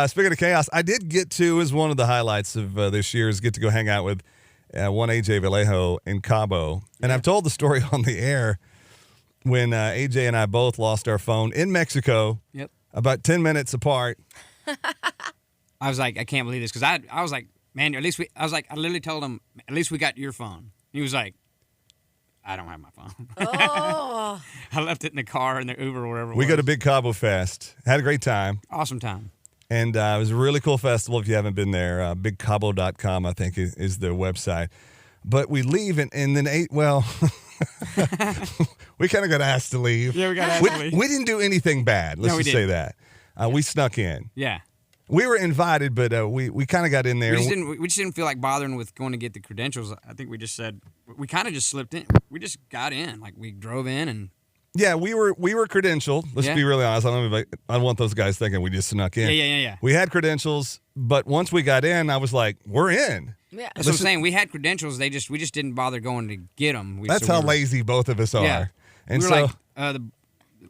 Speaking of chaos, I did get to, as one of the highlights of this year, is get to go hang out with one AJ Vallejo in Cabo. And I've told the story on the air when AJ and I both lost our phone in Mexico. Yep. About 10 minutes apart. I was like, I can't believe this. Because I was like, man, I literally told him, at least we got your phone. He was like, I don't have my phone. Oh. I left it in the car, in the Uber, or wherever it We was. got a big Cabo Fest. Had a great time. Awesome time. And it was a really cool festival if you haven't been there. BigCabo.com, I think, is the website. But we leave, and then we kind of got asked to leave. Yeah, we got asked to leave. We didn't do anything bad. Let's just say didn't. that. We snuck in. Yeah. We were invited, but we kind of got in there. We just didn't feel like bothering with going to get the credentials. I think we just said, we kind of just slipped in. We just got in. Like, we drove in and... Yeah, we were credentialed. Let's be really honest. I don't want those guys thinking we just snuck in. Yeah. We had credentials, but once we got in, I was like, we're in. Yeah. That's what I'm saying. We had credentials. We just didn't bother going to get them. That's how lazy both of us are. Yeah. And we so were like,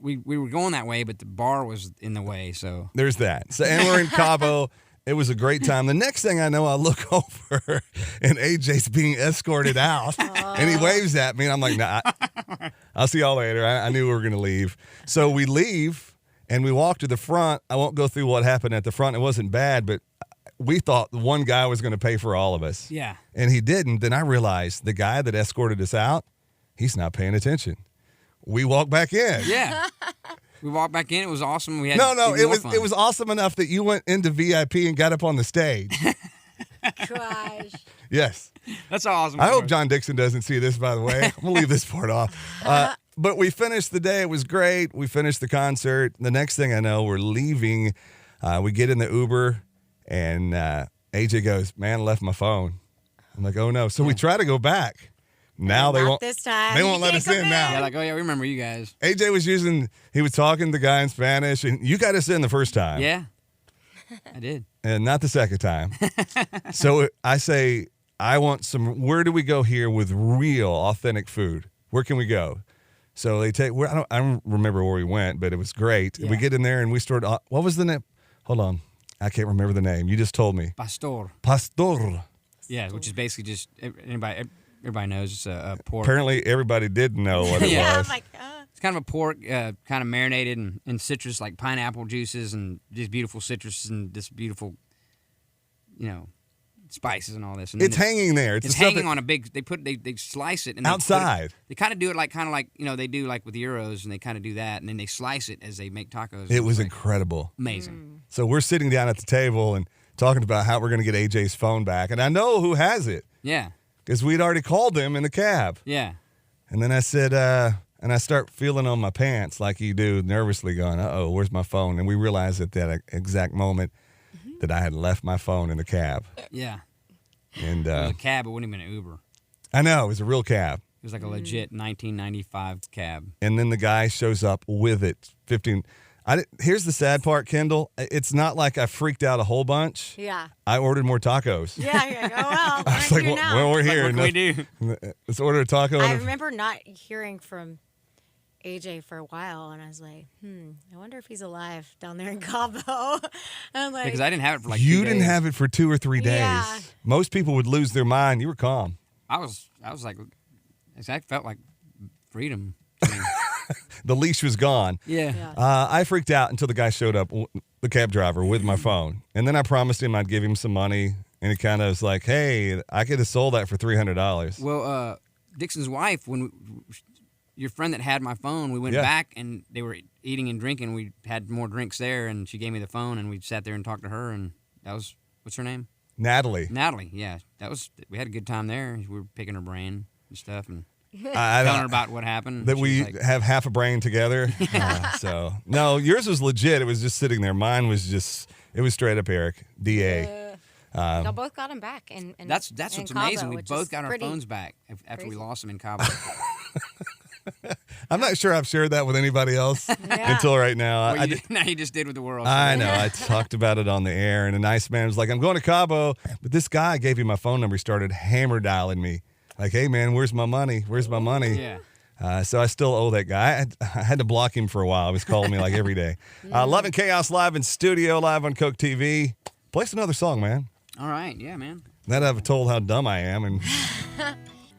we were going that way, but the bar was in the way. So there's that. So and we're in Cabo. It was a great time. The next thing I know, I look over and AJ's being escorted out, and he waves at me, and I'm like, nah, I'll see y'all later. I knew we were going to leave. So we leave, and we walk to the front. I won't go through what happened at the front. It wasn't bad, but we thought the one guy was going to pay for all of us. Yeah. And he didn't. Then I realized the guy that escorted us out, he's not paying attention. We walked back in. Yeah. We walked back in. It was awesome. We had it was awesome enough that you went into VIP and got up on the stage. Gosh. Yes. That's awesome. I hope John Dixon doesn't see this, by the way. I'm going to leave this part off. But we finished the day. It was great. We finished the concert. The next thing I know, we're leaving. We get in the Uber, and AJ goes, man, I left my phone. I'm like, oh, no. So we try to go back. Now they won't. This time. They won't let us in now. Yeah, like, oh, yeah, we remember you guys. AJ he was talking to the guy in Spanish, and you got us in the first time. Yeah, I did. And not the second time. So I say, I want where do we go here with real, authentic food? Where can we go? So they take, I don't remember where we went, but it was great. Yeah. We get in there, and we started, what was the name? Hold on. I can't remember the name. You just told me. Pastor. Yeah, which is basically just, everybody knows it's a pork. Apparently, everybody did know what it was. I'm like, It's kind of a pork, kind of marinated in citrus, like pineapple juices and just beautiful citrus and this beautiful, spices and all this. And it's hanging there. It's hanging on a big. They slice it and outside. They kind of do it like they do like with gyros, and they kind of do that, and then they slice it as they make tacos. It was incredible, amazing. So we're sitting down at the table and talking about how we're going to get AJ's phone back, and I know who has it. Yeah. Because we'd already called him in the cab. Yeah. And then I said, and I start feeling on my pants like you do, nervously going, uh-oh, where's my phone? And we realized at that exact moment that I had left my phone in the cab. Yeah. And it was a cab. It wouldn't have been an Uber. I know. It was a real cab. It was like a legit 1995 cab. And then the guy shows up with it. Here's the sad part, Kendall. It's not like I freaked out a whole bunch. Yeah. I ordered more tacos. Yeah, you're like, oh, well, I was like, well, we're here. What can we do? Let's order a taco. I remember not hearing from AJ for a while, and I was like, I wonder if he's alive down there in Cabo. And I'm like, because I didn't have it for like 2 You days. didn't have it for 2 or 3 days. Yeah. Most people would lose their mind. You were calm. I was like, I felt like freedom. The leash was gone. Yeah. I freaked out until the guy showed up, the cab driver, with my phone. And then I promised him I'd give him some money. And he kind of was like, hey, I could have sold that for $300. Well, Dixon's wife, your friend that had my phone, we went back and they were eating and drinking. We had more drinks there, and she gave me the phone, and we sat there and talked to her. And that was, what's her name? Natalie, yeah. We had a good time there. We were picking her brain and stuff. And telling her about what happened. That we have half a brain together. So, no, yours was legit. It was just sitting there. Mine was it was straight up Eric, DA. Y'all both got him back. And that's what's Cabo, amazing. We both got our phones back after we lost them in Cabo. I'm not sure I've shared that with anybody else until right now. Well, now you just did with the world. I know. I talked about it on the air, and a nice man was like, I'm going to Cabo. But this guy gave me my phone number. He started hammer dialing me. Like, hey, man, where's my money? Where's my money? Yeah. So I still owe that guy. I had to block him for a while. He was calling me like every day. Love and Chaos live in studio, live on Coke TV. Play us another song, man. All right, yeah, man. That I've told how dumb I am. And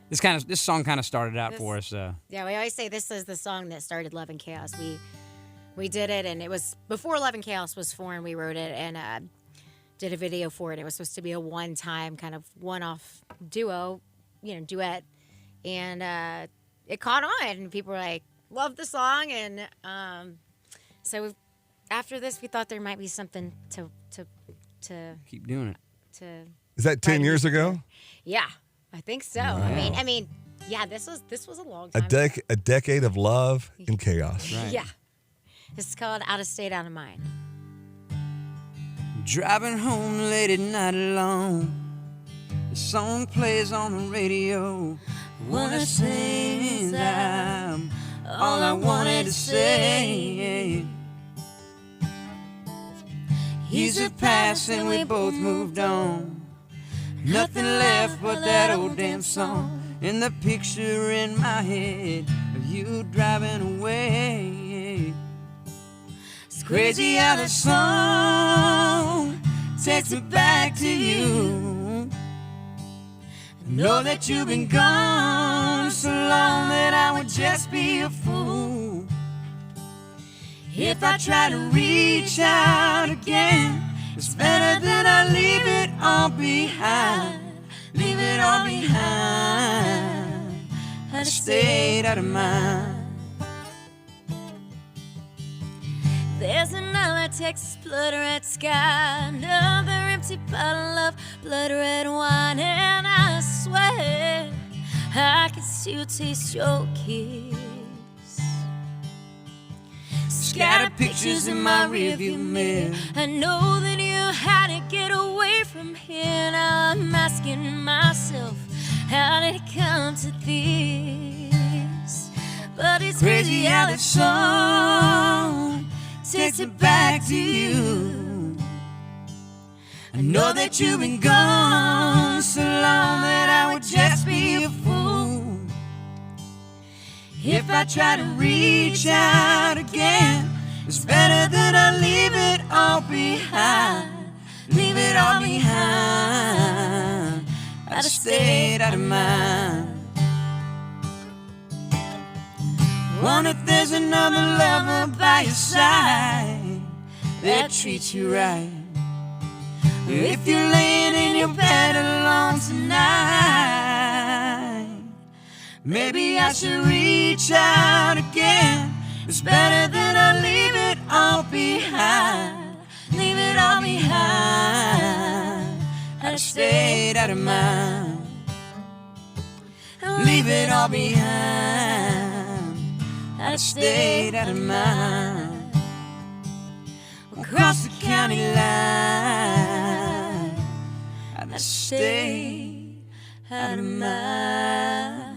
This song kind of started out for us. Yeah, we always say this is the song that started Love and Chaos. We did it, and it was before Love and Chaos was formed. We wrote it and did a video for it. It was supposed to be a one-time kind of one-off duo, duet, and it caught on, and people were like, "Love the song," and so after this, we thought there might be something to keep doing it. is that 10 years ago? Yeah, I think so. Wow. I mean, yeah, this was a long time. A decade of love and chaos. Right. Yeah, it's called Outta State, Outta Mind. Driving home late at night alone, the song plays on the radio. Wanna sing time, all I wanted to say. Years have passed and we both moved on. Nothing left but that old damn song, and the picture in my head of you driving away. It's crazy how the song takes me back to you. I know that you've been gone so long that I would just be a fool if I try to reach out again. It's better that I leave it all behind. Leave it all behind. Outta state, outta mind. There's another Texas blood red sky, another empty bottle of blood red wine, and I swear I can still taste your kiss. Scattered pictures in my rearview mirror. I know that you had to get away from here. Now I'm asking myself, how did it come to this? But it's crazy how the song takes it back to you. I know that you've been gone so long that I would just be a fool if I try to reach out again. It's better that I leave it all behind. Leave it all behind. Outta state, outta mind. Wonder if there's another lover by your side that treats you right. Or if you're laying in your bed alone tonight, maybe I should reach out again. It's better that I leave it all behind. Leave it all behind. Outta state, outta mind. Leave it all behind. Outta state, outta mind. Across the county line. Outta state, outta mind.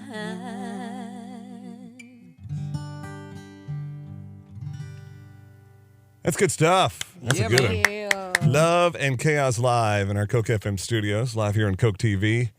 That's good stuff. That's Yeah, a good man. one. Love and Chaos live in our Coke FM studios, live here on Coke TV.